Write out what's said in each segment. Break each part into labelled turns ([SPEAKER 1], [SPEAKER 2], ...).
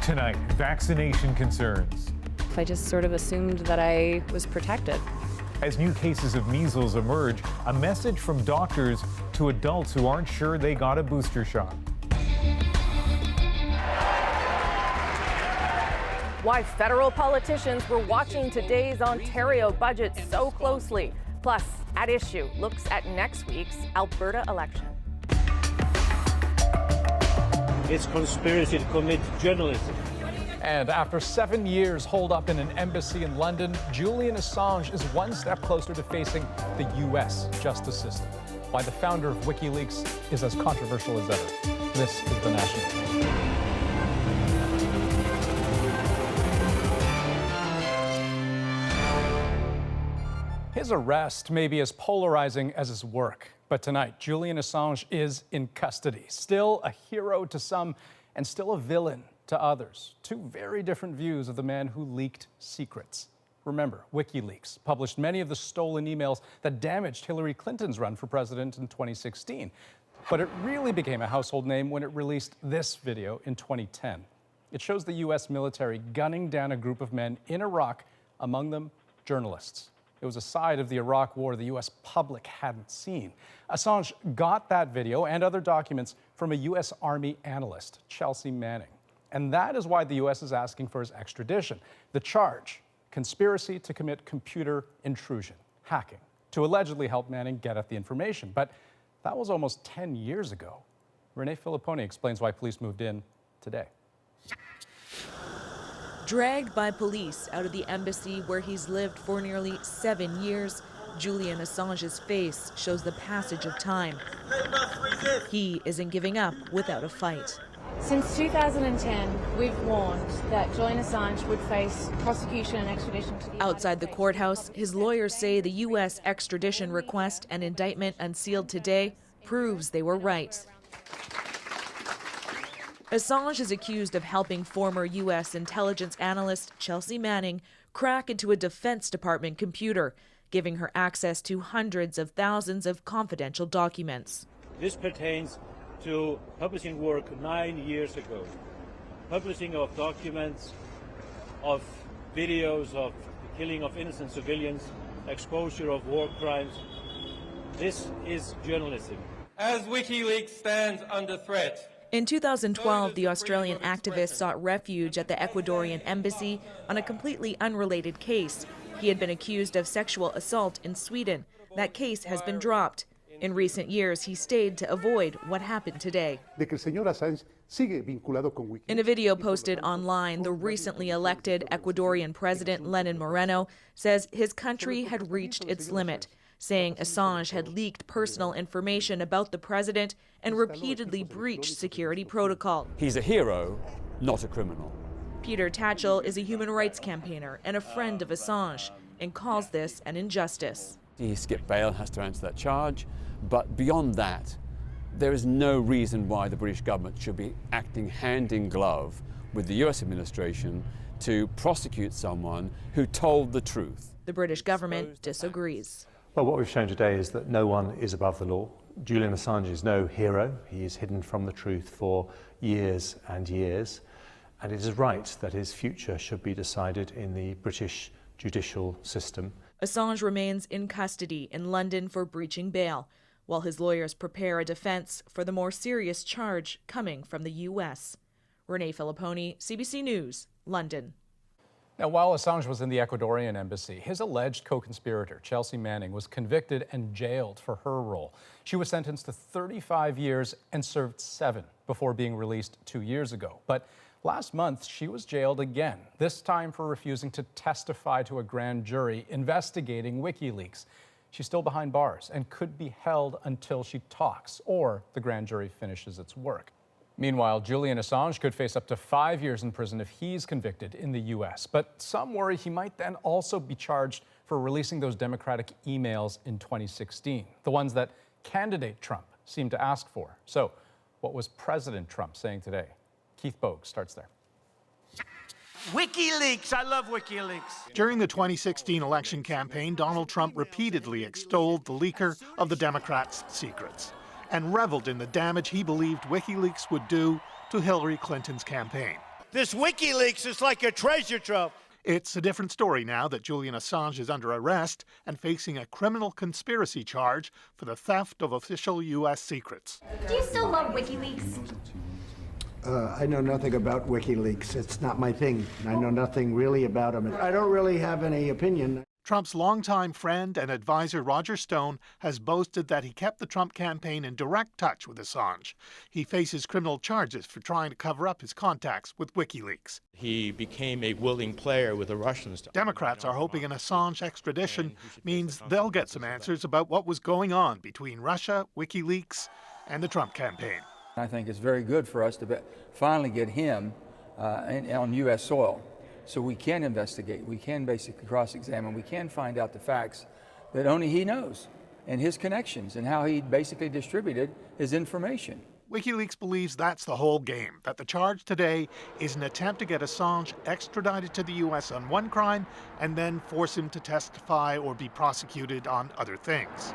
[SPEAKER 1] Tonight, vaccination concerns.
[SPEAKER 2] I just sort of assumed that I was protected.
[SPEAKER 1] As new cases of measles emerge, a message from doctors to adults who aren't sure they got a booster shot.
[SPEAKER 3] Why federal politicians were watching today's Ontario budget so closely. Plus, at issue, looks at next week's Alberta election.
[SPEAKER 4] It's conspiracy to commit journalism.
[SPEAKER 5] And after 7 years holed up in an embassy in London, Julian Assange is one step closer to facing the U.S. justice system. Why the founder of WikiLeaks is as controversial as ever. This is The National. His arrest may be as polarizing as his work, but tonight, Julian Assange is in custody. Still a hero to some and still a villain to others. Two very different views of the man who leaked secrets. Remember, WikiLeaks published many of the stolen emails that damaged Hillary Clinton's run for president in 2016. But it really became a household name when it released this video in 2010. It shows the U.S. military gunning down a group of men in Iraq, among them journalists. It was a side of the Iraq War the U.S. public hadn't seen. Assange got that video and other documents from a U.S. Army analyst, Chelsea Manning. And that is why the U.S. is asking for his extradition. The charge, conspiracy to commit computer intrusion, hacking, to allegedly help Manning get at the information. But that was almost 10 years ago. Renee Filipponi explains why police moved in today.
[SPEAKER 6] Dragged by police out of the embassy where he's lived for nearly 7 years, Julian Assange's face shows the passage of time. He isn't giving up without a fight.
[SPEAKER 7] Since 2010, we've warned that Julian Assange would face prosecution and extradition to the
[SPEAKER 6] Outside the courthouse, his lawyers say the U.S. extradition request and indictment unsealed today proves they were right. Assange is accused of helping former U.S. intelligence analyst Chelsea Manning crack into a Defense Department computer, giving her access to hundreds of thousands of confidential documents.
[SPEAKER 4] This pertains to publishing work 9 years ago. Publishing of documents, of videos of the killing of innocent civilians, exposure of war crimes. This is journalism.
[SPEAKER 8] As WikiLeaks stands under threat.
[SPEAKER 6] In 2012, the Australian activist sought refuge at the Ecuadorian embassy on a completely unrelated case. He had been accused of sexual assault in Sweden. That case has been dropped. In recent years, he stayed to avoid what happened today. In a video posted online, the recently elected Ecuadorian president, Lenin Moreno, says his country had reached its limit, saying Assange had leaked personal information about the president and repeatedly breached security protocol.
[SPEAKER 9] He's a hero, not a criminal.
[SPEAKER 6] Peter Tatchell is a human rights campaigner and a friend of Assange and calls this an injustice.
[SPEAKER 9] He skipped bail, has to answer that charge, but beyond that, there is no reason why the British government should be acting hand in glove with the US administration to prosecute someone who told the truth.
[SPEAKER 6] The British government disagrees.
[SPEAKER 10] Well, what we've shown today is that no one is above the law. Julian Assange is no hero. He is hidden from the truth for years and years. And it is right that his future should be decided in the British judicial system.
[SPEAKER 6] Assange remains in custody in London for breaching bail, while his lawyers prepare a defense for the more serious charge coming from the U.S. Renee Filipponi, CBC News, London.
[SPEAKER 5] Now, while Assange was in the Ecuadorian embassy, his alleged co-conspirator, Chelsea Manning, was convicted and jailed for her role. She was sentenced to 35 years and served 7 before being released 2 years ago. But last month, she was jailed again, this time for refusing to testify to a grand jury investigating WikiLeaks. She's still behind bars and could be held until she talks or the grand jury finishes its work. Meanwhile, Julian Assange could face up to 5 years in prison if he's convicted in the U.S. But some worry he might then also be charged for releasing those Democratic emails in 2016, the ones that candidate Trump seemed to ask for. So what was President Trump saying today? Keith Bogue starts there.
[SPEAKER 11] WikiLeaks, I love WikiLeaks.
[SPEAKER 12] During the 2016 election campaign, Donald Trump repeatedly extolled the leaker of the Democrats' secrets and reveled in the damage he believed WikiLeaks would do to Hillary Clinton's campaign.
[SPEAKER 11] This WikiLeaks is like a treasure trove.
[SPEAKER 12] It's a different story now that Julian Assange is under arrest and facing a criminal conspiracy charge for the theft of official U.S. secrets.
[SPEAKER 13] Do you still love WikiLeaks?
[SPEAKER 14] I know nothing about WikiLeaks. It's not my thing. I know nothing really about them. I don't really have any opinion.
[SPEAKER 12] Trump's longtime friend and advisor Roger Stone has boasted that he kept the Trump campaign in direct touch with Assange. He faces criminal charges for trying to cover up his contacts with WikiLeaks.
[SPEAKER 15] He became a willing player with the Russians.
[SPEAKER 12] Democrats are hoping an Assange extradition means they'll get some answers about what was going on between Russia, WikiLeaks, and the Trump campaign.
[SPEAKER 16] I think it's very good for us to finally get him on U.S. soil. So we can investigate, we can basically cross-examine, we can find out the facts that only he knows, and his connections, and how he basically distributed his information.
[SPEAKER 12] WikiLeaks believes that's the whole game, that the charge today is an attempt to get Assange extradited to the U.S. on one crime and then force him to testify or be prosecuted on other things.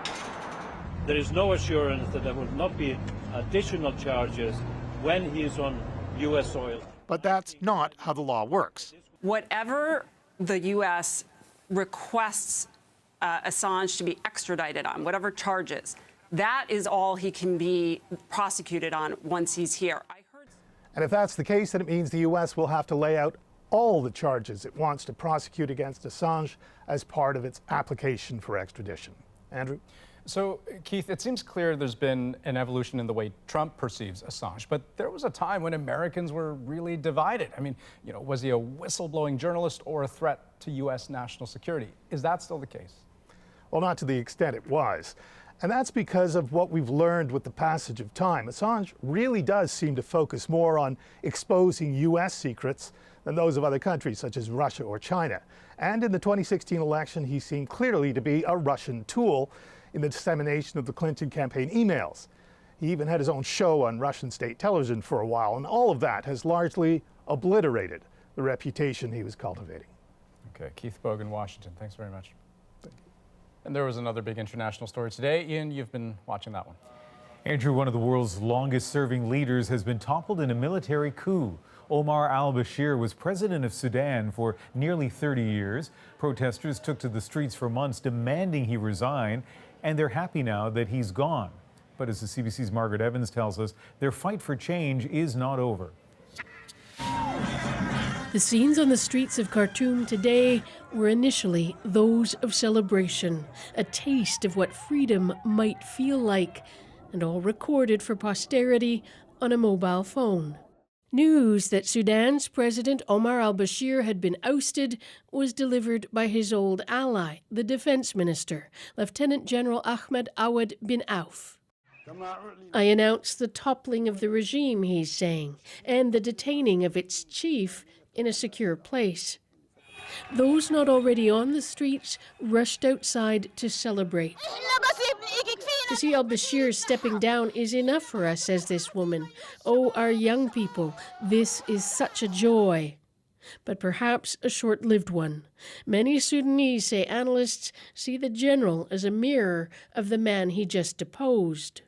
[SPEAKER 4] There is no assurance that there will not be additional charges when he is on U.S. soil.
[SPEAKER 12] But that's not how the law works.
[SPEAKER 17] Whatever the U.S. requests Assange to be extradited on, whatever charges, that is all he can be prosecuted on once he's here.
[SPEAKER 12] And if that's the case, then it means the U.S. will have to lay out all the charges it wants to prosecute against Assange as part of its application for extradition. Andrew?
[SPEAKER 5] So, Keith, it seems clear there's been an evolution in the way Trump perceives Assange, but there was a time when Americans were really divided. I mean, was he a whistleblowing journalist or a threat to U.S. national security? Is that still the case?
[SPEAKER 12] Well, not to the extent it was. And that's because of what we've learned with the passage of time. Assange really does seem to focus more on exposing U.S. secrets than those of other countries such as Russia or China. And in the 2016 election, he seemed clearly to be a Russian tool in the dissemination of the Clinton campaign emails. He even had his own show on Russian state television for a while, and all of that has largely obliterated the reputation he was cultivating.
[SPEAKER 5] Okay, Keith Bogan, Washington. Thanks very much. Thank you. And there was another big international story today. Ian, you've been watching that one.
[SPEAKER 1] Andrew, one of the world's longest-serving leaders has been toppled in a military coup. Omar al-Bashir was president of Sudan for nearly 30 years. Protesters took to the streets for months demanding he resign, and they're happy now that he's gone. But as the CBC's Margaret Evans tells us, their fight for change is not over.
[SPEAKER 18] The scenes on the streets of Khartoum today were initially those of celebration, a taste of what freedom might feel like, and all recorded for posterity on a mobile phone. News that Sudan's President Omar al-Bashir had been ousted was delivered by his old ally, the Defense Minister, Lieutenant General Ahmed Awad bin Auf. I announced the toppling of the regime, he's saying, and the detaining of its chief in a secure place. Those not already on the streets rushed outside to celebrate. To see al-Bashir stepping down is enough for us, says this woman. Oh, our young people, this is such a joy. But perhaps a short-lived one. Many Sudanese, say analysts, see the general as a mirror of the man he just deposed.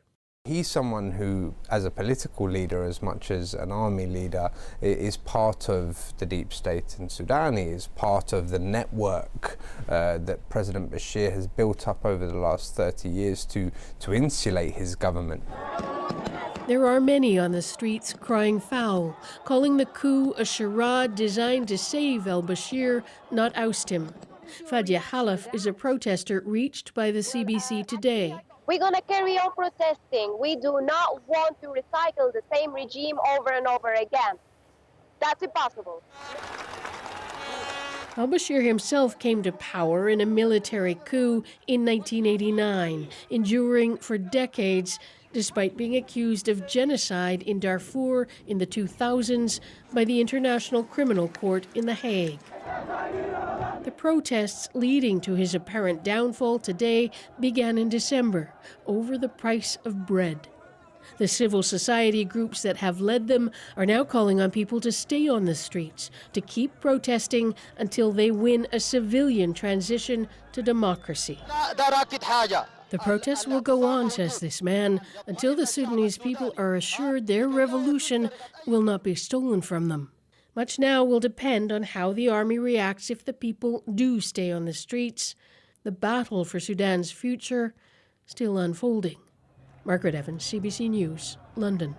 [SPEAKER 19] He's someone who, as a political leader as much as an army leader, is part of the deep state in Sudan. He is part of the network that President Bashir has built up over the last 30 years to insulate his government.
[SPEAKER 18] There are many on the streets crying foul, calling the coup a charade designed to save al-Bashir, not oust him. Fadia Halaf is a protester reached by the CBC today.
[SPEAKER 20] We're going to carry on protesting. We do not want to recycle the same regime over and over again. That's impossible.
[SPEAKER 18] Al-Bashir himself came to power in a military coup in 1989, enduring for decades, despite being accused of genocide in Darfur in the 2000s by the International Criminal Court in The Hague. The protests leading to his apparent downfall today began in December over the price of bread. The civil society groups that have led them are now calling on people to stay on the streets, to keep protesting until they win a civilian transition to democracy. The protests will go on, says this man, until the Sudanese people are assured their revolution will not be stolen from them. Much now will depend on how the army reacts if the people do stay on the streets. The battle for Sudan's future still unfolding. Margaret Evans, CBC News, London.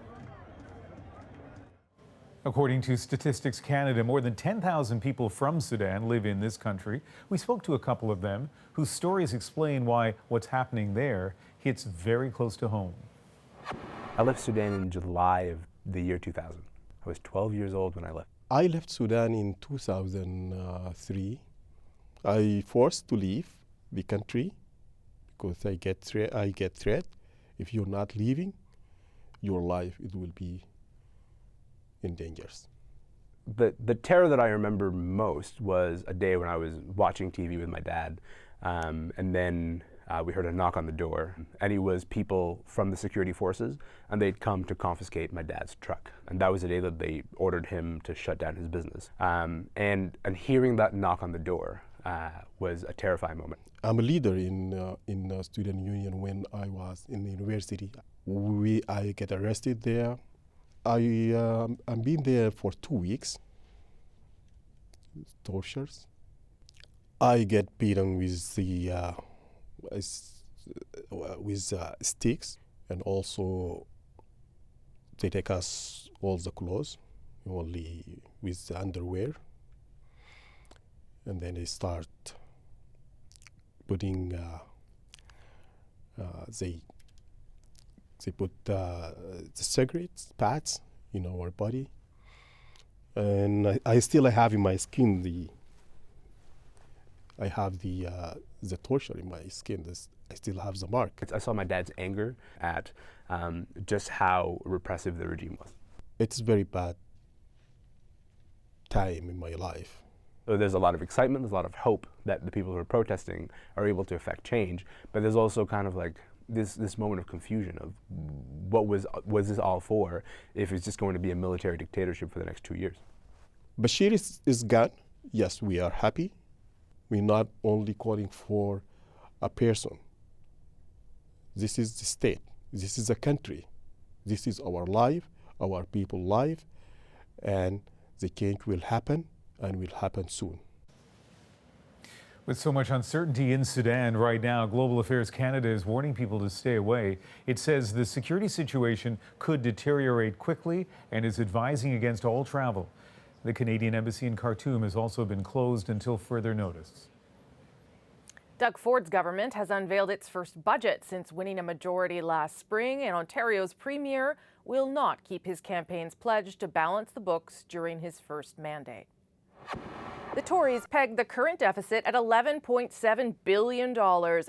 [SPEAKER 1] According to Statistics Canada, more than 10,000 people from Sudan live in this country. We spoke to a couple of them whose stories explain why what's happening there hits very close to home.
[SPEAKER 21] I left Sudan in July of the year 2000. I was 12 years old when I left.
[SPEAKER 22] I left Sudan in 2003. I forced to leave the country because I get threat. If you're not leaving, your life it will be in dangers.
[SPEAKER 21] The terror that I remember most was a day when I was watching TV with my dad, and then we heard a knock on the door, and it was people from the security forces, and they'd come to confiscate my dad's truck. And that was the day that they ordered him to shut down his business. And hearing that knock on the door was a terrifying moment.
[SPEAKER 22] I'm a leader in student union when I was in the university. I get arrested there. I'm been there for 2 weeks. Tortures. I get beaten with the sticks, and also they take us all the clothes, only with the underwear, and then they start putting they put the cigarettes pads in our body, and I still have in my skin I have the torture in my skin. I still have the mark.
[SPEAKER 21] I saw my dad's anger at just how repressive the regime was.
[SPEAKER 22] It's a very bad time in my life.
[SPEAKER 21] So there's a lot of excitement, there's a lot of hope that the people who are protesting are able to affect change, but there's also kind of like this moment of confusion of what was this all for if it's just going to be a military dictatorship for the next 2 years.
[SPEAKER 22] Bashir is gone. Yes, we are happy. We're not only calling for a person. This is the state. This is a country. This is our life, our people's life, and the change will happen, and will happen soon.
[SPEAKER 1] With so much uncertainty in Sudan right now, Global Affairs Canada is warning people to stay away. It says the security situation could deteriorate quickly and is advising against all travel. The Canadian Embassy in Khartoum has also been closed until further notice.
[SPEAKER 3] Doug Ford's government has unveiled its first budget since winning a majority last spring, and Ontario's premier will not keep his campaign's pledge to balance the books during his first mandate. The Tories pegged the current deficit at $11.7 billion,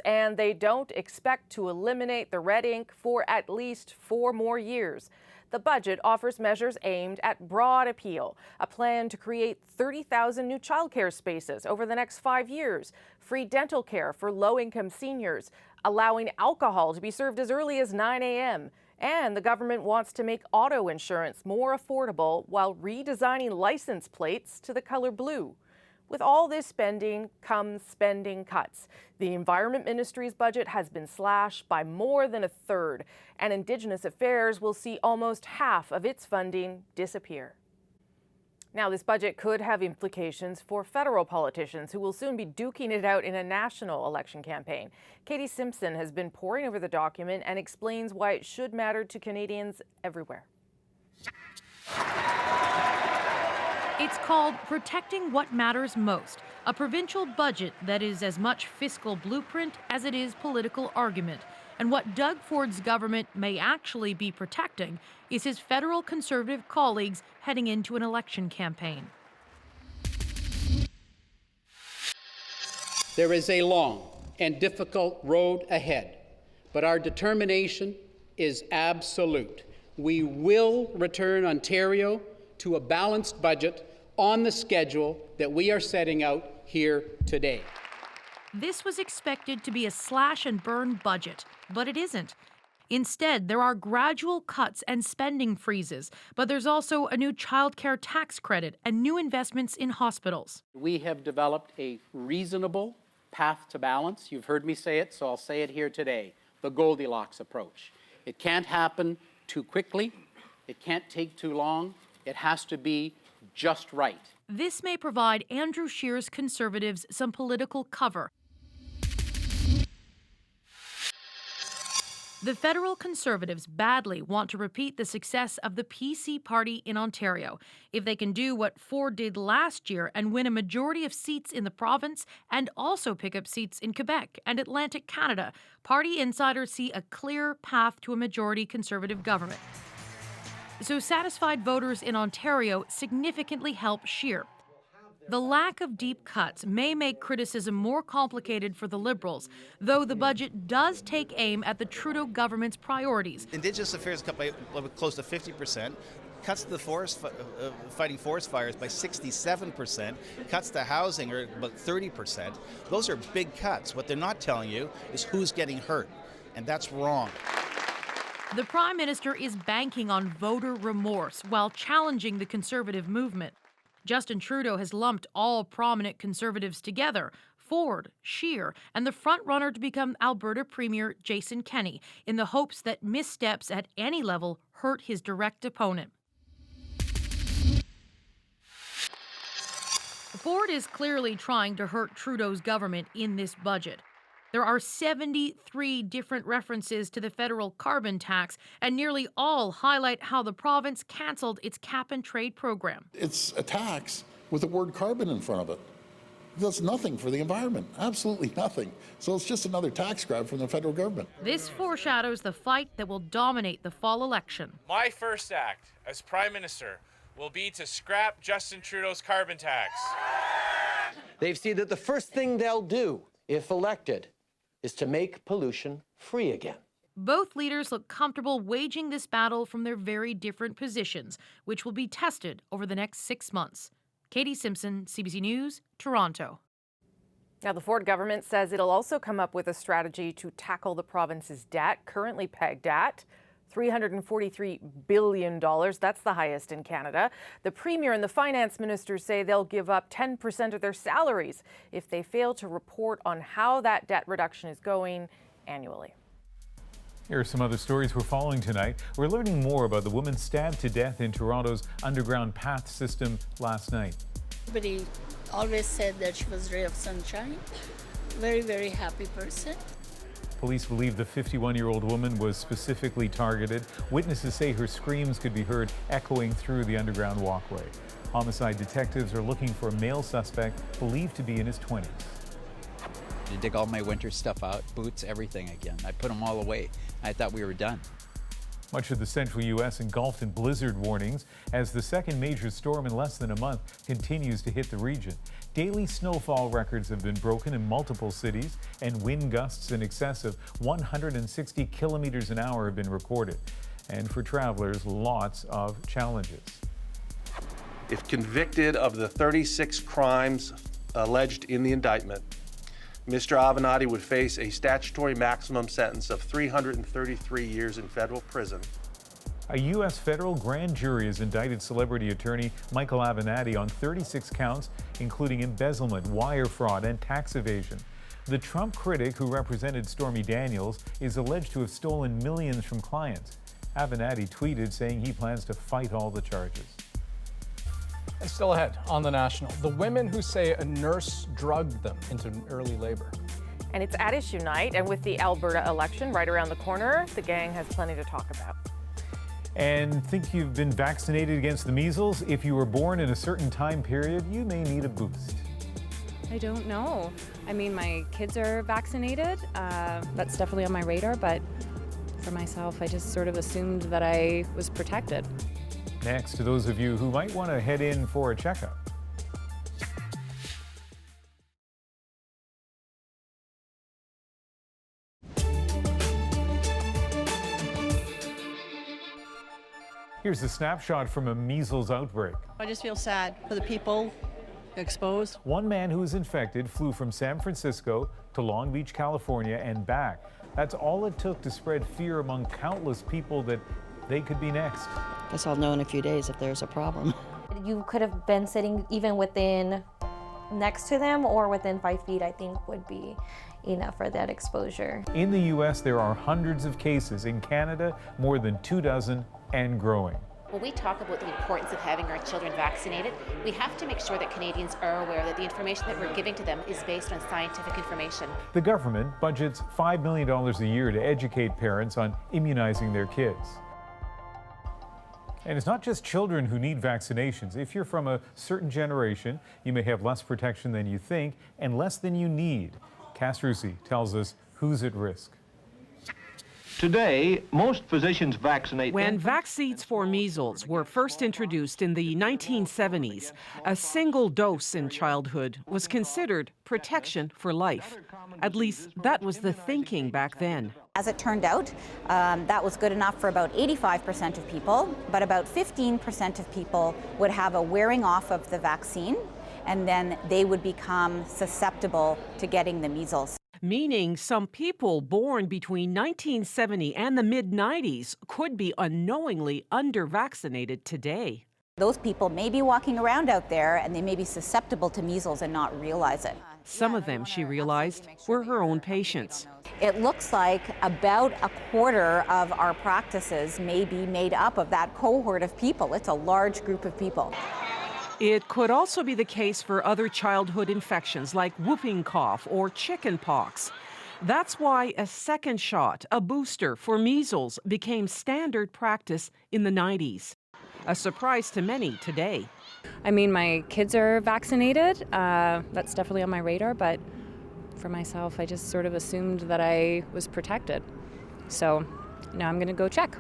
[SPEAKER 3] and they don't expect to eliminate the red ink for at least 4 more years. The budget offers measures aimed at broad appeal, a plan to create 30,000 new childcare spaces over the next 5 years, free dental care for low-income seniors, allowing alcohol to be served as early as 9 a.m., and the government wants to make auto insurance more affordable while redesigning license plates to the color blue. With all this spending comes spending cuts. The Environment Ministry's budget has been slashed by more than a third, and Indigenous Affairs will see almost half of its funding disappear. Now, this budget could have implications for federal politicians who will soon be duking it out in a national election campaign. Katie Simpson has been poring over the document and explains why it should matter to Canadians everywhere.
[SPEAKER 23] It's called Protecting What Matters Most, a provincial budget that is as much fiscal blueprint as it is political argument. And what Doug Ford's government may actually be protecting is his federal Conservative colleagues heading into an election campaign.
[SPEAKER 24] There is a long and difficult road ahead, but our determination is absolute. We will return Ontario to a balanced budget on the schedule that we are setting out here today.
[SPEAKER 23] This was expected to be a slash and burn budget, but it isn't. Instead, there are gradual cuts and spending freezes, but there's also a new childcare tax credit and new investments in hospitals.
[SPEAKER 24] We have developed a reasonable path to balance. You've heard me say it, so I'll say it here today. The Goldilocks approach. It can't happen too quickly. It can't take too long. It has to be just right.
[SPEAKER 23] This may provide Andrew Scheer's Conservatives some political cover. The federal Conservatives badly want to repeat the success of the PC party in Ontario. If they can do what Ford did last year and win a majority of seats in the province and also pick up seats in Quebec and Atlantic Canada, party insiders see a clear path to a majority Conservative government. So satisfied voters in Ontario significantly help Scheer. The lack of deep cuts may make criticism more complicated for the Liberals, though the budget does take aim at the Trudeau government's priorities.
[SPEAKER 2] Indigenous affairs cut by close to 50%, cuts to the fighting forest fires by 67%, cuts to housing are about 30%. Those are big cuts. What they're not telling you is who's getting hurt, and that's wrong.
[SPEAKER 23] The Prime Minister is banking on voter remorse while challenging the Conservative movement. Justin Trudeau has lumped all prominent Conservatives together, Ford, Scheer, and the front-runner to become Alberta Premier Jason Kenney, in the hopes that missteps at any level hurt his direct opponent. Ford is clearly trying to hurt Trudeau's government in this budget. There are 73 different references to the federal carbon tax, and nearly all highlight how the province canceled its cap-and-trade program.
[SPEAKER 7] It's a tax with the word carbon in front of it. It does nothing for the environment, absolutely nothing. So it's just another tax grab from the federal government.
[SPEAKER 23] This foreshadows the fight that will dominate the fall election.
[SPEAKER 8] My first act as Prime Minister will be to scrap Justin Trudeau's carbon tax.
[SPEAKER 9] They've seen that the first thing they'll do, if elected, is to make pollution free again.
[SPEAKER 23] Both leaders look comfortable waging this battle from their very different positions, which will be tested over the next 6 months. Katie Simpson, CBC News, Toronto.
[SPEAKER 3] Now, the Ford government says it'll also come up with a strategy to tackle the province's debt, currently pegged at $343 billion. That's the highest in Canada. The Premier and the Finance Minister say they'll give up 10% of their salaries if they fail to report on how that debt reduction is going annually.
[SPEAKER 1] Here are some other stories we're following tonight. We're learning more about the woman stabbed to death in Toronto's underground path system last night.
[SPEAKER 25] Everybody always said that she was a ray of sunshine. Very, very happy person.
[SPEAKER 1] Police believe the 51-year-old woman was specifically targeted. Witnesses say her screams could be heard echoing through the underground walkway. Homicide detectives are looking for a male suspect believed to be in his 20s.
[SPEAKER 26] I dig all my winter stuff out, boots, everything again. I put them all away. I thought we were done.
[SPEAKER 1] Much of the central U.S. engulfed in blizzard warnings as the second major storm in less than a month continues to hit the region. Daily snowfall records have been broken in multiple cities, and wind gusts in excess of 160 kilometers an hour have been recorded. And for travelers, lots of challenges.
[SPEAKER 27] If convicted of the 36 crimes alleged in the indictment, Mr. Avenatti would face a statutory maximum sentence of 333 years in federal prison.
[SPEAKER 1] A U.S. federal grand jury has indicted celebrity attorney Michael Avenatti on 36 counts, including embezzlement, wire fraud, and tax evasion. The Trump critic who represented Stormy Daniels is alleged to have stolen millions from clients. Avenatti tweeted saying he plans to fight all the charges.
[SPEAKER 5] And still ahead on The National, the women who say a nurse drugged them into early labor.
[SPEAKER 3] And it's at issue night, and with the Alberta election right around the corner, the gang has plenty to talk about.
[SPEAKER 1] And think you've been vaccinated against the measles? If you were born in a certain time period, you may need a boost.
[SPEAKER 28] I don't know. I mean, my kids are vaccinated. That's definitely on my radar, but for myself, I just sort of assumed that I was protected.
[SPEAKER 1] Next, to those of you who might want to head in for a checkup. Here's a snapshot from a measles outbreak.
[SPEAKER 29] I just feel sad for the people exposed.
[SPEAKER 1] One man who was infected flew from San Francisco to Long Beach, California, and back. That's all it took to spread fear among countless people that they could be next.
[SPEAKER 30] Guess I'll know in a few days if there's a problem.
[SPEAKER 31] You could have been sitting even within next to them or within 5 feet, I think would be enough for that exposure.
[SPEAKER 1] In the U.S., there are hundreds of cases. In Canada, more than 24 and growing.
[SPEAKER 4] When we talk about the importance of having our children vaccinated, we have to make sure that Canadians are aware that the information that we're giving to them is based on scientific information.
[SPEAKER 1] The government budgets $5 million a year to educate parents on immunizing their kids. And it's not just children who need vaccinations. If you're from a certain generation, you may have less protection than you think and less than you need. Cass Rusi tells us who's at risk.
[SPEAKER 6] Today, most physicians vaccinate.
[SPEAKER 10] When vaccines for measles were first introduced in the 1970s, a single dose in childhood was considered protection for life. At least that was the thinking back then.
[SPEAKER 11] As it turned out, that was good enough for about 85% of people, but about 15% of people would have a wearing off of the vaccine, and then they would become susceptible to getting the measles.
[SPEAKER 10] Meaning some people born between 1970 and the mid-90s could be unknowingly under-vaccinated today.
[SPEAKER 11] Those people may be walking around out there and they may be susceptible to measles and not realize it.
[SPEAKER 10] Some of them, she realized, were her own patients.
[SPEAKER 11] It looks like about a quarter of our practices may be made up of that cohort of people. It's a large group of people.
[SPEAKER 10] It could also be the case for other childhood infections like whooping cough or chicken pox. That's why a second shot, a booster for measles, became standard practice in the 90s. A surprise to many today.
[SPEAKER 28] I mean, my kids are vaccinated. That's definitely on my radar, but for myself, I just sort of assumed that I was protected. So now I'm going to go check.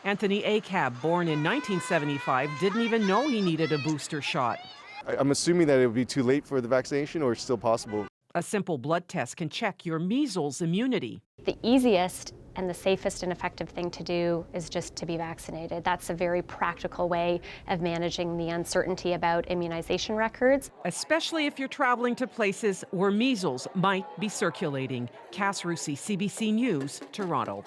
[SPEAKER 10] Anthony Acab, born in 1975, didn't even know he needed a booster shot.
[SPEAKER 12] I'm assuming that it would be too late for the vaccination, or it's still possible.
[SPEAKER 10] A simple blood test can check your measles immunity.
[SPEAKER 13] The easiest and the safest and effective thing to do is just to be vaccinated. That's a very practical way of managing the uncertainty about immunization records.
[SPEAKER 10] Especially if you're traveling to places where measles might be circulating. Cass Rusi, CBC News, Toronto.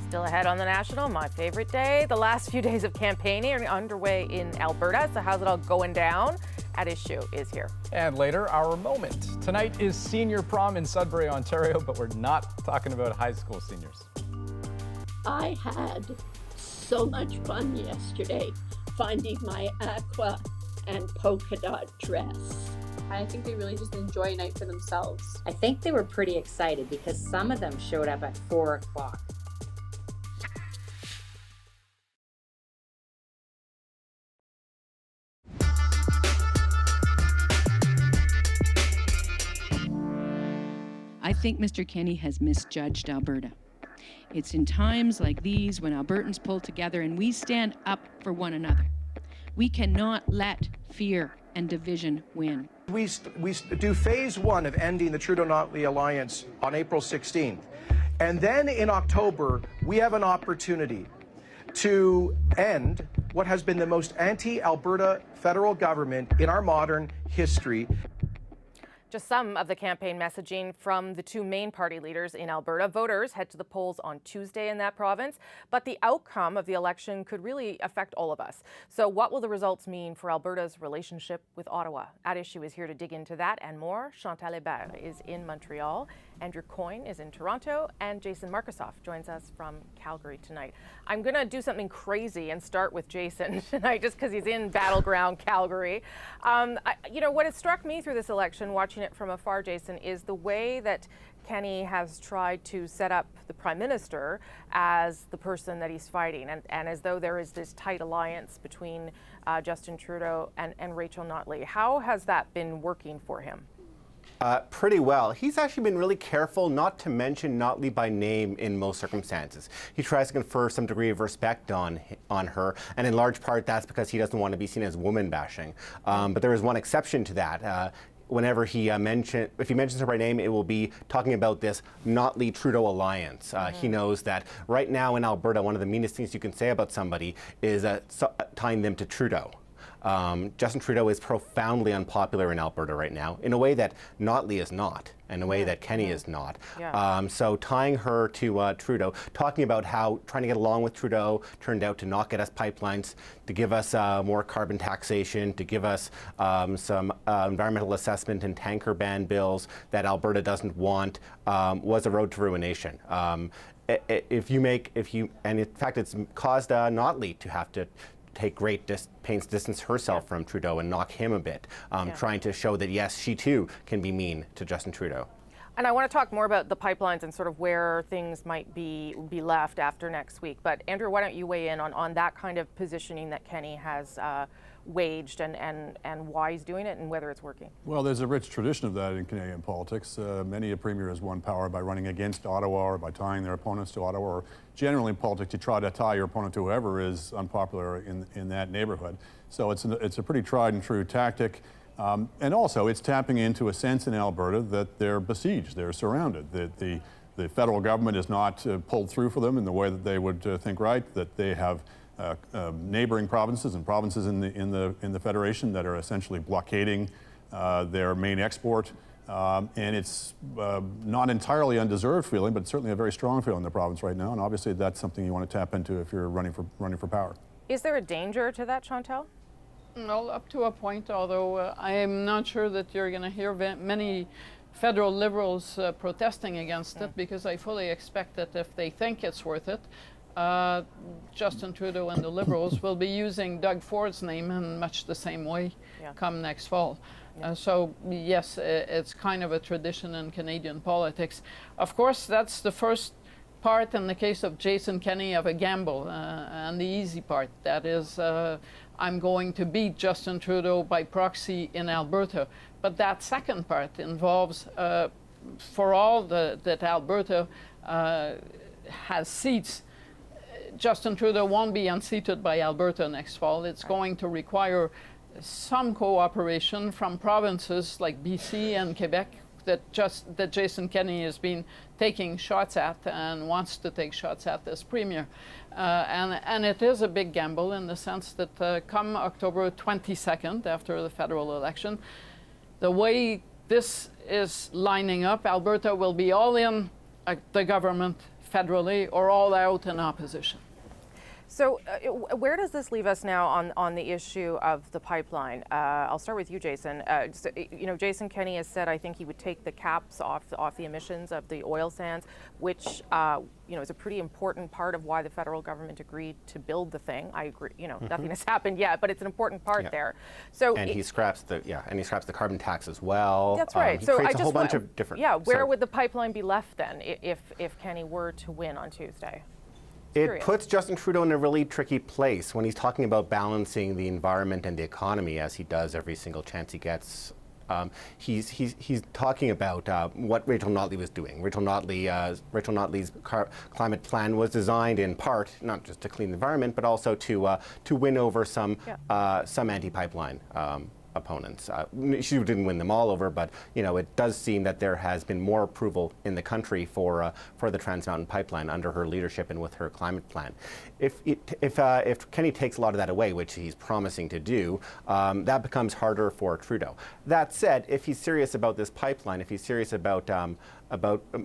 [SPEAKER 3] Still ahead on the National, my favorite day. The last few days of campaigning are underway in Alberta. So how's it all going down? At Issue is here.
[SPEAKER 5] And later, our moment. Tonight is senior prom in Sudbury, Ontario, but we're not talking about high school seniors.
[SPEAKER 14] I had so much fun yesterday finding my aqua and polka dot dress.
[SPEAKER 15] I think they really just enjoy a night for themselves. I think they were pretty excited because some of them showed up at 4 o'clock.
[SPEAKER 16] I think Mr. Kenney has misjudged Alberta. It's in times like these when Albertans pull together and we stand up for one another. We cannot let fear and division win.
[SPEAKER 17] We do phase one of ending the Trudeau-Notley alliance on April 16th. And then in October, we have an opportunity to end what has been the most anti-Alberta federal government in our modern history.
[SPEAKER 3] Just some of the campaign messaging from the two main party leaders in Alberta. Voters head to the polls on Tuesday in that province, but the outcome of the election could really affect all of us. So what will the results mean for Alberta's relationship with Ottawa? At Issue is here to dig into that and more. Chantal Hébert is in Montreal, Andrew Coyne is in Toronto, and Jason Markusoff joins us from Calgary tonight. I'm going to do something crazy and start with Jason tonight just because he's in battleground Calgary. What has struck me through this election, watching it from afar, Jason, is the way that Kenney has tried to set up the Prime Minister as the person that he's fighting, and as though there is this tight alliance between Justin Trudeau and Rachel Notley. How has that been working for him?
[SPEAKER 19] Pretty well. He's actually been really careful not to mention Notley by name in most circumstances. He tries to confer some degree of respect on her, and in large part that's because he doesn't want to be seen as woman bashing. But there is one exception to that. Whenever if he mentions her by name, it will be talking about this Notley-Trudeau alliance. He knows that right now in Alberta, one of the meanest things you can say about somebody is tying them to Trudeau. Justin Trudeau is profoundly unpopular in Alberta right now, in a way that Notley is not, in a way that Kenney is not. So tying her to Trudeau, talking about how trying to get along with Trudeau turned out to not get us pipelines, to give us more carbon taxation, to give us some environmental assessment and tanker ban bills that Alberta doesn't want, was a road to ruination. and in fact, it's caused Notley to have to take great pains to distance herself from Trudeau and knock him a bit, trying to show that yes, she too can be mean to Justin Trudeau.
[SPEAKER 3] And I want to talk more about the pipelines and sort of where things might be left after next week. But Andrew, why don't you weigh in on that kind of positioning that Kenney has waged and why he's doing it and whether it's working?
[SPEAKER 2] Well, there's a rich tradition of that in Canadian politics. Many a premier has won power by running against Ottawa or by tying their opponents to Ottawa, or generally in politics you try to tie your opponent to whoever is unpopular in that neighborhood. So it's a pretty tried and true tactic. And also, it's tapping into a sense in Alberta that they're besieged, they're surrounded, that the federal government is not pulled through for them in the way that they would think right, that they have neighboring provinces and provinces in the federation that are essentially blockading their main export. And it's not entirely undeserved feeling, but certainly a very strong feeling in the province right now. And obviously, that's something you want to tap into if you're running for power.
[SPEAKER 3] Is there a danger to that, Chantal?
[SPEAKER 29] Well, up to a point, although I am not sure that you're going to hear many federal Liberals protesting against it, because I fully expect that if they think it's worth it, Justin Trudeau and the Liberals will be using Doug Ford's name in much the same way come next fall. So yes, it's kind of a tradition in Canadian politics. Of course, that's the first part in the case of Jason Kenney of a gamble, and the easy part, that is I'm going to beat Justin Trudeau by proxy in Alberta. But that second part involves, for all that Alberta has seats, Justin Trudeau won't be unseated by Alberta next fall. It's going to require some cooperation from provinces like BC and Quebec that Jason Kenney has been taking shots at and wants to take shots at as premier. And it is a big gamble in the sense that come October 22nd, after the federal election, the way this is lining up, Alberta will be all in the government federally or all out in opposition.
[SPEAKER 3] So where does this leave us now on the issue of the pipeline? I'll start with you, Jason. Jason Kenney has said I think he would take the caps off the emissions of the oil sands, which is a pretty important part of why the federal government agreed to build the thing. I agree. Nothing has happened yet, but it's an important part there. So
[SPEAKER 19] he scraps the carbon tax as well.
[SPEAKER 3] That's right.
[SPEAKER 19] He
[SPEAKER 3] so
[SPEAKER 19] creates
[SPEAKER 3] I
[SPEAKER 19] a whole bunch of different.
[SPEAKER 3] Where would the pipeline be left then if Kenney were to win on Tuesday?
[SPEAKER 19] It puts Justin Trudeau in a really tricky place when he's talking about balancing the environment and the economy, as he does every single chance he gets. He's talking about what Rachel Notley was doing. Rachel Notley's climate plan was designed in part not just to clean the environment, but also to win over some anti-pipeline opponents. She didn't win them all over, but it does seem that there has been more approval in the country for the Trans Mountain Pipeline under her leadership and with her climate plan. If Kenney takes a lot of that away, which he's promising to do, that becomes harder for Trudeau. That said, if he's serious about this pipeline, if he's serious about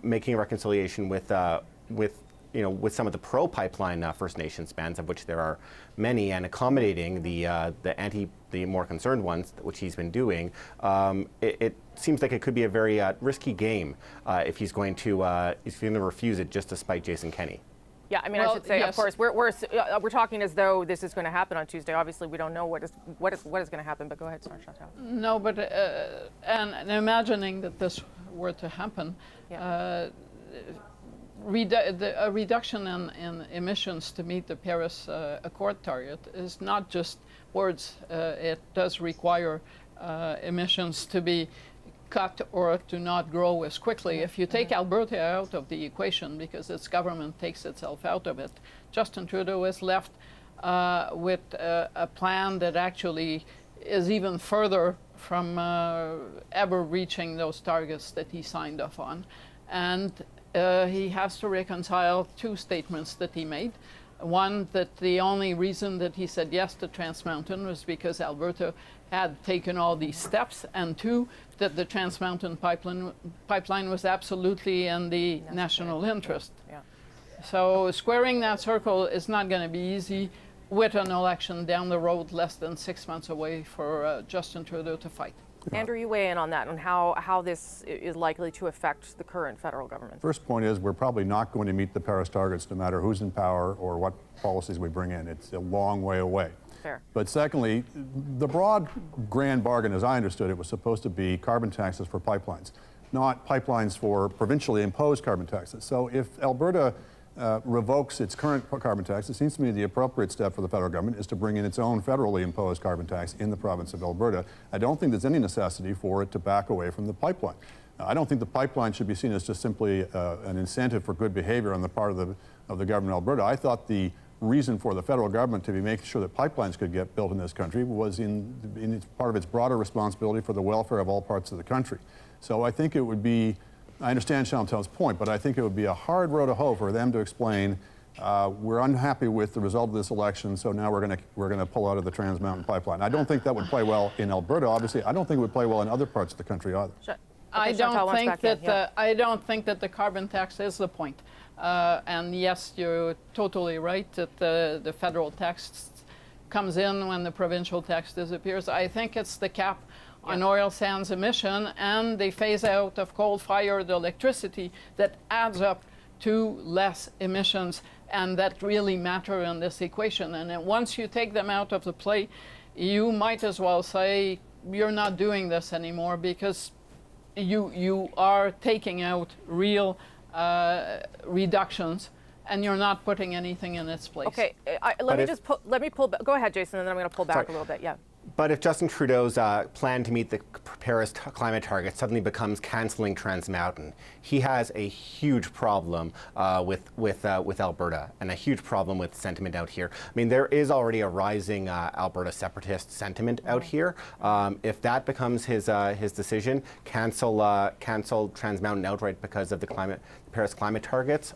[SPEAKER 19] making a reconciliation with some of the pro-pipeline First Nations bands, of which there are many, and accommodating the more concerned ones, which he's been doing, it seems like it could be a very risky game if he's going to refuse it just to spite Jason Kenney.
[SPEAKER 3] Yeah, I mean, I should say, of course, we're talking as though this is going to happen on Tuesday. Obviously, we don't know what is going to happen. But go ahead, sorry, Chantal.
[SPEAKER 29] No, but and imagining that this were to happen. A reduction in emissions to meet the Paris Accord target is not just words. It does require emissions to be cut or to not grow as quickly. If you take Alberta out of the equation because its government takes itself out of it, Justin Trudeau is left with a plan that actually is even further from ever reaching those targets that he signed off on. And he has to reconcile two statements that he made. One, that the only reason that he said yes to Trans Mountain was because Alberta had taken all these steps, and two, that the Trans Mountain pipeline was absolutely in the national interest.
[SPEAKER 3] Yeah.
[SPEAKER 29] So squaring that circle is not going to be easy with an election down the road less than 6 months away for Justin Trudeau to fight.
[SPEAKER 3] Andrew, you weigh in on that, on how this is likely to affect the current federal government.
[SPEAKER 2] First point is we're probably not going to meet the Paris targets no matter who's in power or what policies we bring in. It's a long way away.
[SPEAKER 3] Fair.
[SPEAKER 2] But secondly, the broad grand bargain, as I understood it, was supposed to be carbon taxes for pipelines, not pipelines for provincially imposed carbon taxes. So if Alberta revokes its current carbon tax, it seems to me the appropriate step for the federal government is to bring in its own federally imposed carbon tax in the province of Alberta. I don't think there's any necessity for it to back away from the pipeline. I don't think the pipeline should be seen as just simply an incentive for good behavior on the part of the government of Alberta. I thought the reason for the federal government to be making sure that pipelines could get built in this country was in part of its broader responsibility for the welfare of all parts of the country. So I think it would be, I understand Chantal's point, but I think it would be a hard road to hoe for them to explain we're unhappy with the result of this election, so now we're going to pull out of the Trans Mountain Pipeline. I don't think that would play well in Alberta. Obviously, I don't think it would play well in other parts of the country either.
[SPEAKER 29] I don't think that the carbon tax is the point. And yes, you're totally right that the federal tax comes in when the provincial tax disappears. I think it's the cap on oil sands emission and the phase out of coal-fired electricity that adds up to less emissions, and that really matter in this equation. And then once you take them out of the play, you might as well say you're not doing this anymore, because you are taking out real reductions, and you're not putting anything in its place.
[SPEAKER 3] Okay, let me pull back. Go ahead, Jason, and then I'm going to pull back a little bit. Yeah.
[SPEAKER 19] But if Justin Trudeau's plan to meet the Paris climate target suddenly becomes canceling Trans Mountain, he has a huge problem with Alberta, and a huge problem with sentiment out here. I mean, there is already a rising Alberta separatist sentiment out here. If that becomes his decision, cancel Trans Mountain outright because of the Paris climate targets,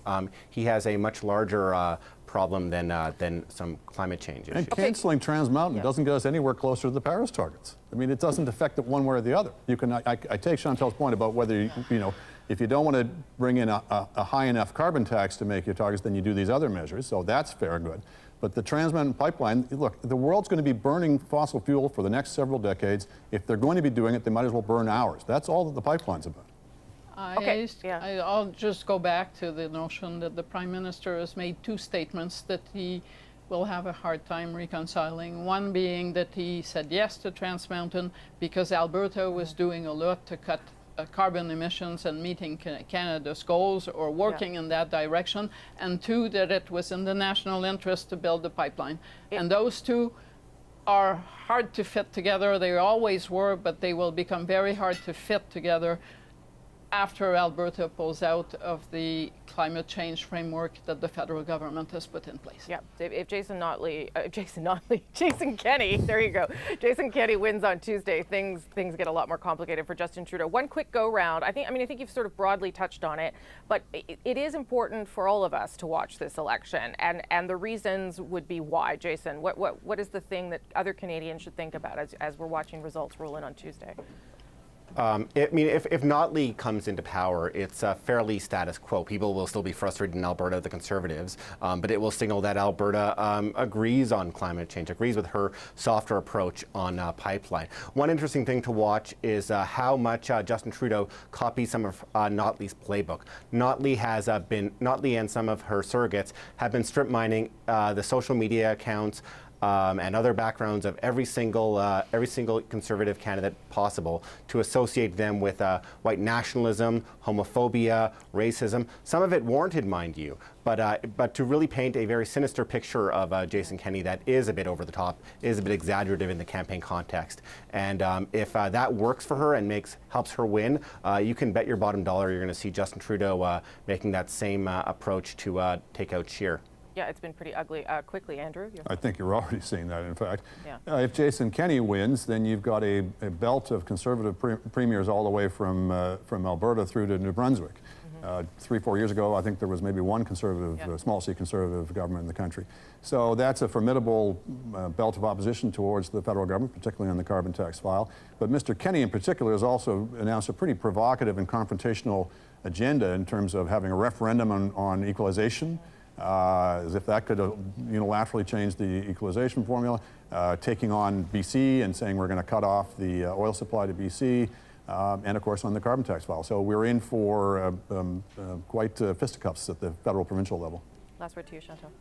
[SPEAKER 19] he has a much larger problem than some climate change issues.
[SPEAKER 2] And canceling Trans Mountain doesn't get us anywhere closer to the Paris targets. I mean, it doesn't affect it one way or the other. You can, I take Chantal's point about whether, you know, if you don't want to bring in a high enough carbon tax to make your targets, then you do these other measures, so that's fair good. But the Trans Mountain Pipeline, look, the world's going to be burning fossil fuel for the next several decades. If they're going to be doing it, they might as well burn ours. That's all that the pipeline's about.
[SPEAKER 29] I'll just go back to the notion that the Prime Minister has made two statements that he will have a hard time reconciling. One being that he said yes to Trans Mountain because Alberta was doing a lot to cut carbon emissions and meeting Canada's goals, or working in that direction, and two, that it was in the national interest to build the pipeline. And those two are hard to fit together. They always were, but they will become very hard to fit together after Alberta pulls out of the climate change framework that the federal government has put in place.
[SPEAKER 3] Yeah, if Jason Kenney, there you go. Jason Kenney wins on Tuesday, things get a lot more complicated for Justin Trudeau. One quick go round. I think you've sort of broadly touched on it, but it is important for all of us to watch this election, and the reasons would be why. Jason, what is the thing that other Canadians should think about as we're watching results roll in on Tuesday?
[SPEAKER 19] I mean, if Notley comes into power, it's fairly status quo. People will still be frustrated in Alberta, the Conservatives, but it will signal that Alberta agrees on climate change, agrees with her softer approach on pipeline. One interesting thing to watch is how much Justin Trudeau copies some of Notley's playbook. Notley and some of her surrogates have been strip mining the social media accounts and other backgrounds of every single Conservative candidate possible to associate them with white nationalism, homophobia, racism. Some of it warranted, mind you, but to really paint a very sinister picture of Jason Kenney that is a bit over the top, is a bit exaggerative in the campaign context. And if that works for her and helps her win, you can bet your bottom dollar you're going to see Justin Trudeau making that same approach to take out Scheer.
[SPEAKER 3] Yeah, it's been pretty ugly. Quickly, Andrew.
[SPEAKER 2] I think you're already seeing that, in fact.
[SPEAKER 3] Yeah.
[SPEAKER 2] If Jason Kenney wins, then you've got a belt of Conservative premiers all the way from Alberta through to New Brunswick. 3-4 years ago, I think there was maybe one Conservative, small C Conservative government in the country. So that's a formidable belt of opposition towards the federal government, particularly on the carbon tax file. But Mr. Kenney in particular has also announced a pretty provocative and confrontational agenda in terms of having a referendum on equalization, as if that could unilaterally change the equalization formula, taking on BC and saying we're going to cut off the oil supply to BC, and of course on the carbon tax file. So we're in for quite fisticuffs at the federal provincial level.
[SPEAKER 3] Last word to you, Chantal.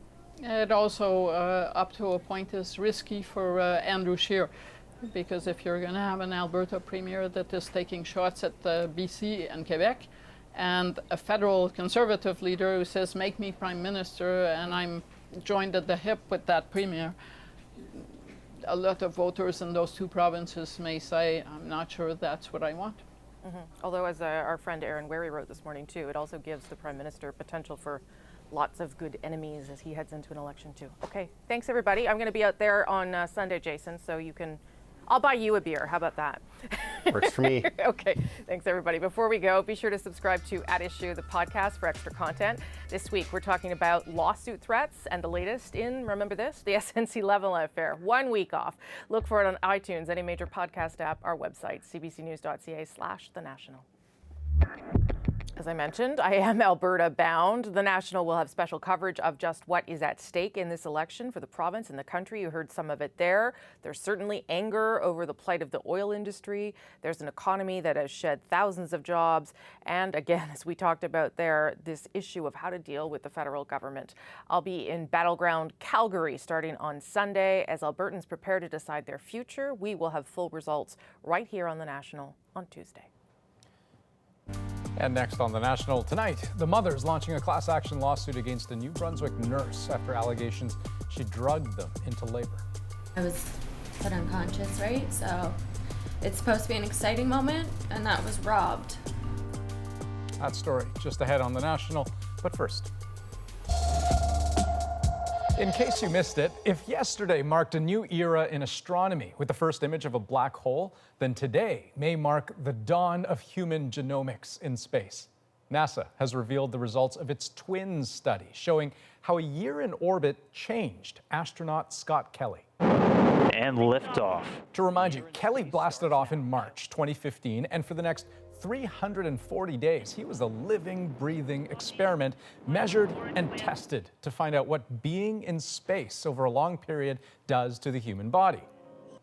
[SPEAKER 29] It also, up to a point, is risky for Andrew Scheer, because if you're going to have an Alberta premier that is taking shots at BC and Quebec, and a federal conservative leader who says, make me prime minister, and I'm joined at the hip with that premier, a lot of voters in those two provinces may say, I'm not sure that's what I want.
[SPEAKER 3] Mm-hmm. Although, as our friend Aaron Wary wrote this morning too, it also gives the prime minister potential for lots of good enemies as he heads into an election too. Okay, thanks everybody. I'm going to be out there on Sunday, Jason, so you can, I'll buy you a beer. How about that?
[SPEAKER 19] Works for me.
[SPEAKER 3] Okay, thanks everybody. Before we go, be sure to subscribe to At Issue, the podcast, for extra content. This week, we're talking about lawsuit threats and the latest in, remember this, the SNC Lavalin affair. 1 week off. Look for it on iTunes, any major podcast app, our website, cbcnews.ca/The National. As I mentioned, I am Alberta bound. The National will have special coverage of just what is at stake in this election for the province and the country. You heard some of it there. There's certainly anger over the plight of the oil industry. There's an economy that has shed thousands of jobs. And again, as we talked about there, this issue of how to deal with the federal government. I'll be in battleground Calgary starting on Sunday. As Albertans prepare to decide their future, we will have full results right here on The National on Tuesday.
[SPEAKER 5] And next on The National tonight, the mother's launching a class action lawsuit against a New Brunswick nurse after allegations she drugged them into labor.
[SPEAKER 7] I was put unconscious, right? So it's supposed to be an exciting moment, and that was robbed.
[SPEAKER 5] That story just ahead on The National, but first. In case you missed it, if yesterday marked a new era in astronomy with the first image of a black hole, then today may mark the dawn of human genomics in space. NASA has revealed the results of its twins study, showing how a year in orbit changed astronaut Scott Kelly.
[SPEAKER 8] And liftoff.
[SPEAKER 5] To remind you, Kelly blasted off in March 2015, and for the next 340 days, he was a living, breathing experiment measured and tested to find out what being in space over a long period does to the human body.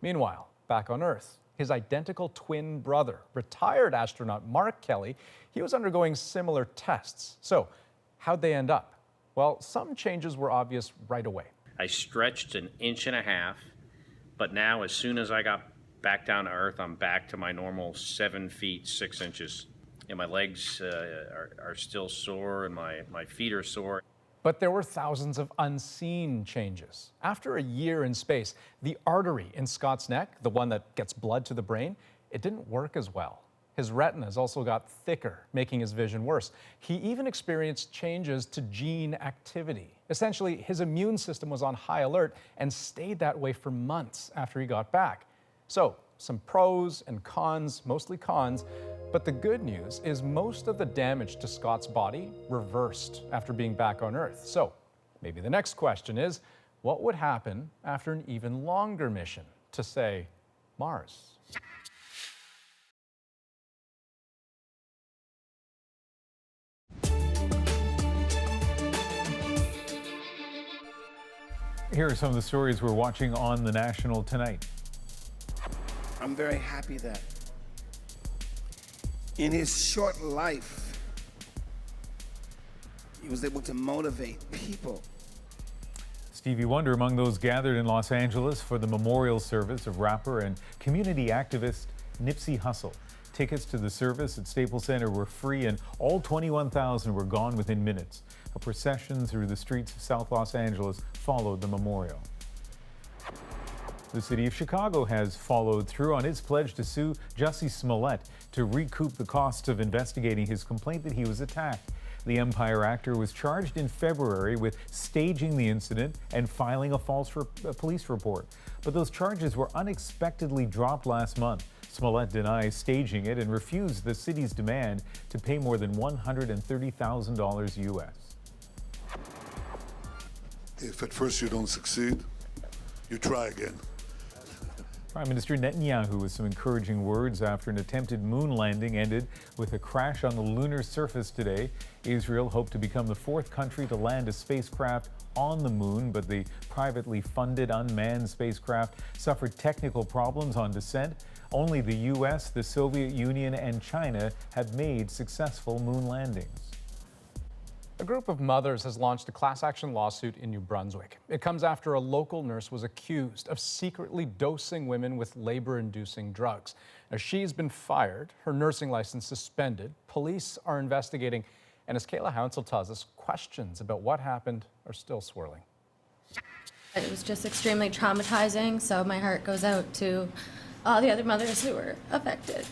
[SPEAKER 5] Meanwhile, back on Earth, his identical twin brother, retired astronaut Mark Kelly, he was undergoing similar tests. So, how'd they end up? Well, some changes were obvious right away.
[SPEAKER 9] I stretched 1.5 inches, but now as soon as I got back down to Earth, I'm back to my normal 7 feet 6 inches. And my legs are still sore, and my feet are sore.
[SPEAKER 5] But there were thousands of unseen changes. After a year in space, the artery in Scott's neck, the one that gets blood to the brain, it didn't work as well. His retinas also got thicker, making his vision worse. He even experienced changes to gene activity. Essentially, his immune system was on high alert and stayed that way for months after he got back. So, some pros and cons, mostly cons, but the good news is most of the damage to Scott's body reversed after being back on Earth. So, maybe the next question is, what would happen after an even longer mission to, say, Mars?
[SPEAKER 1] Here are some of the stories we're watching on The National tonight.
[SPEAKER 18] I'm very happy that in his short life, he was able to motivate people.
[SPEAKER 1] Stevie Wonder among those gathered in Los Angeles for the memorial service of rapper and community activist Nipsey Hussle. Tickets to the service at Staples Center were free, and all 21,000 were gone within minutes. A procession through the streets of South Los Angeles followed the memorial. The city of Chicago has followed through on its pledge to sue Jussie Smollett to recoup the costs of investigating his complaint that he was attacked. The Empire actor was charged in February with staging the incident and filing a false police report. But those charges were unexpectedly dropped last month. Smollett denies staging it and refused the city's demand to pay more than $130,000 US.
[SPEAKER 20] If at first you don't succeed, you try again.
[SPEAKER 1] Prime Minister Netanyahu with some encouraging words after an attempted moon landing ended with a crash on the lunar surface today. Israel hoped to become the fourth country to land a spacecraft on the moon, but the privately funded unmanned spacecraft suffered technical problems on descent. Only the U.S., the Soviet Union, and China have made successful moon landings.
[SPEAKER 5] A group of mothers has launched a class action lawsuit in New Brunswick. It comes after a local nurse was accused of secretly dosing women with labor-inducing drugs. Now, she's been fired, her nursing license suspended. Police are investigating, and as Kayla Hounsell tells us, questions about what happened are still swirling.
[SPEAKER 7] It was just extremely traumatizing, so my heart goes out to all the other mothers who were affected.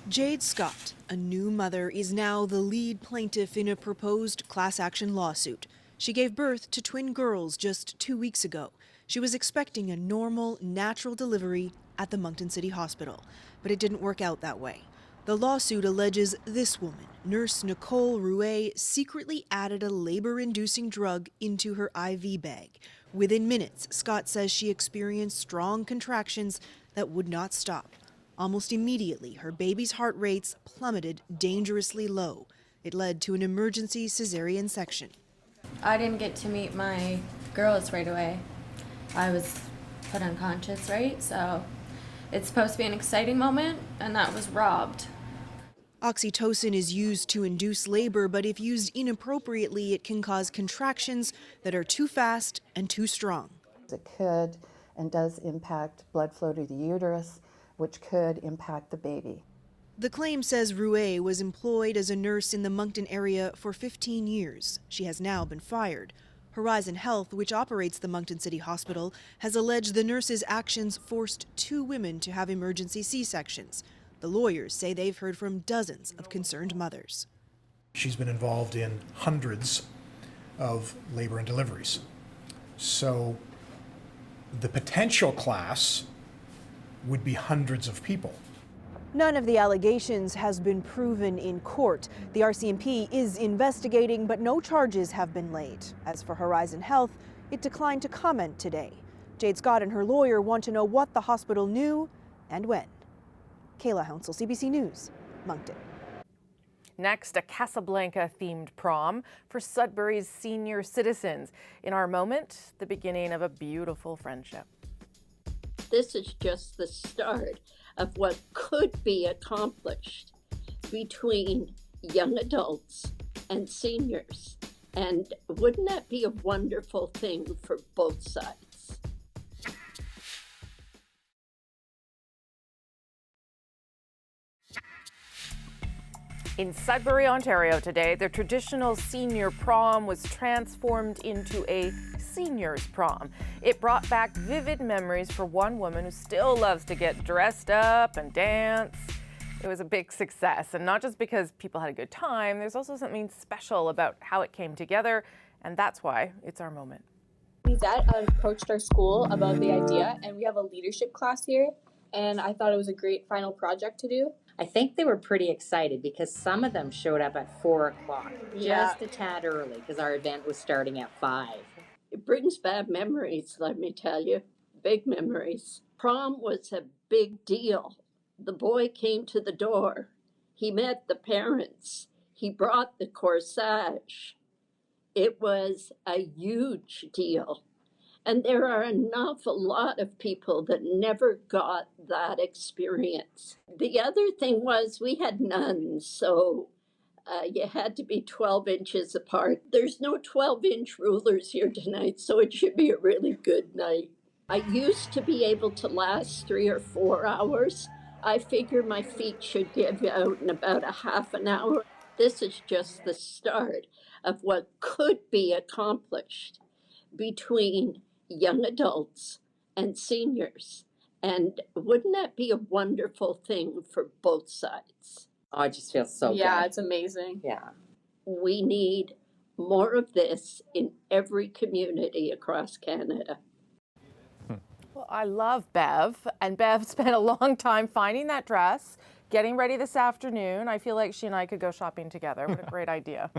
[SPEAKER 4] Jade Scott, a new mother, is now the lead plaintiff in a proposed class action lawsuit. She gave birth to twin girls just 2 weeks ago. She was expecting a normal, natural delivery at the Moncton City Hospital, but it didn't work out that way. The lawsuit alleges this woman, nurse Nicole Rouet, secretly added a labor-inducing drug into her IV bag. Within minutes, Scott says she experienced strong contractions that would not stop. Almost immediately, her baby's heart rates plummeted dangerously low. It led to an emergency cesarean section.
[SPEAKER 7] I didn't get to meet my girls right away. I was put unconscious, right? So it's supposed to be an exciting moment, and that was robbed.
[SPEAKER 4] Oxytocin is used to induce labor, but if used inappropriately, it can cause contractions that are too fast and too strong.
[SPEAKER 20] It could and does impact blood flow to the uterus, which could impact the baby.
[SPEAKER 4] The claim says Rouet was employed as a nurse in the Moncton area for 15 years. She has now been fired. Horizon Health, which operates the Moncton City Hospital, has alleged the nurse's actions forced 2 women to have emergency C-sections. The lawyers say they've heard from dozens of concerned mothers.
[SPEAKER 21] She's been involved in hundreds of labor and deliveries. So the potential class would be hundreds of people.
[SPEAKER 4] None of the allegations has been proven in court. The RCMP is investigating, but no charges have been laid. As for Horizon Health, it declined to comment today. Jade Scott and her lawyer want to know what the hospital knew and when. Kayla Hounsell, CBC News, Moncton.
[SPEAKER 3] Next, a Casablanca-themed prom for Sudbury's senior citizens. In our moment, the beginning of a beautiful friendship.
[SPEAKER 14] This is just the start of what could be accomplished between young adults and seniors. And wouldn't that be a wonderful thing for both sides?
[SPEAKER 3] In Sudbury, Ontario today, the traditional senior prom was transformed into a seniors prom. It brought back vivid memories for one woman who still loves to get dressed up and dance. It was a big success, and not just because people had a good time, there's also something special about how it came together, and that's why it's our moment.
[SPEAKER 22] My dad approached our school about the idea, and we have a leadership class here, and I thought it was a great final project to do.
[SPEAKER 15] I think they were pretty excited because some of them showed up at 4 o'clock, just a tad early because our event was starting at 5.
[SPEAKER 14] It brings back memories, let me tell you, big memories. Prom was a big deal. The boy came to the door. He met the parents. He brought the corsage. It was a huge deal. And there are an awful lot of people that never got that experience. The other thing was we had nuns, so you had to be 12 inches apart. There's no 12-inch rulers here tonight, so it should be a really good night. I used to be able to last 3 or 4 hours. I figure my feet should give out in about a half an hour. This is just the start of what could be accomplished between young adults and seniors. And wouldn't that be a wonderful thing for both sides?
[SPEAKER 15] Oh, I just feel so good.
[SPEAKER 22] Yeah, it's amazing.
[SPEAKER 15] Yeah.
[SPEAKER 14] We need more of this in every community across Canada.
[SPEAKER 3] Well, I love Bev, and Bev spent a long time finding that dress, getting ready this afternoon. I feel like she and I could go shopping together. What a great idea.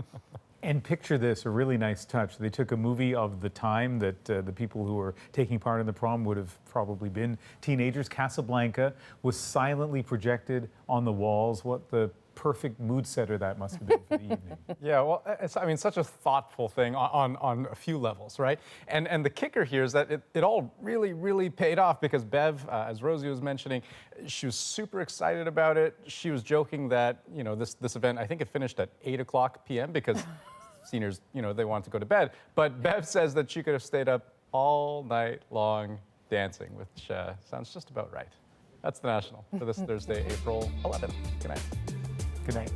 [SPEAKER 1] And picture this, a really nice touch. They took a movie of the time that the people who were taking part in the prom would have probably been teenagers. Casablanca was silently projected on the walls. What the perfect mood setter that must have been for the evening.
[SPEAKER 5] Yeah, well, it's, I mean, such a thoughtful thing on a few levels, right? And the kicker here is that it all really paid off, because Bev, as Rosie was mentioning, she was super excited about it. She was joking that, you know, this event, I think it finished at 8:00 p.m. because seniors, you know, they wanted to go to bed. But Bev says that she could have stayed up all night long dancing, which sounds just about right. That's The National for this Thursday, April 11th. Good night.
[SPEAKER 1] Good night.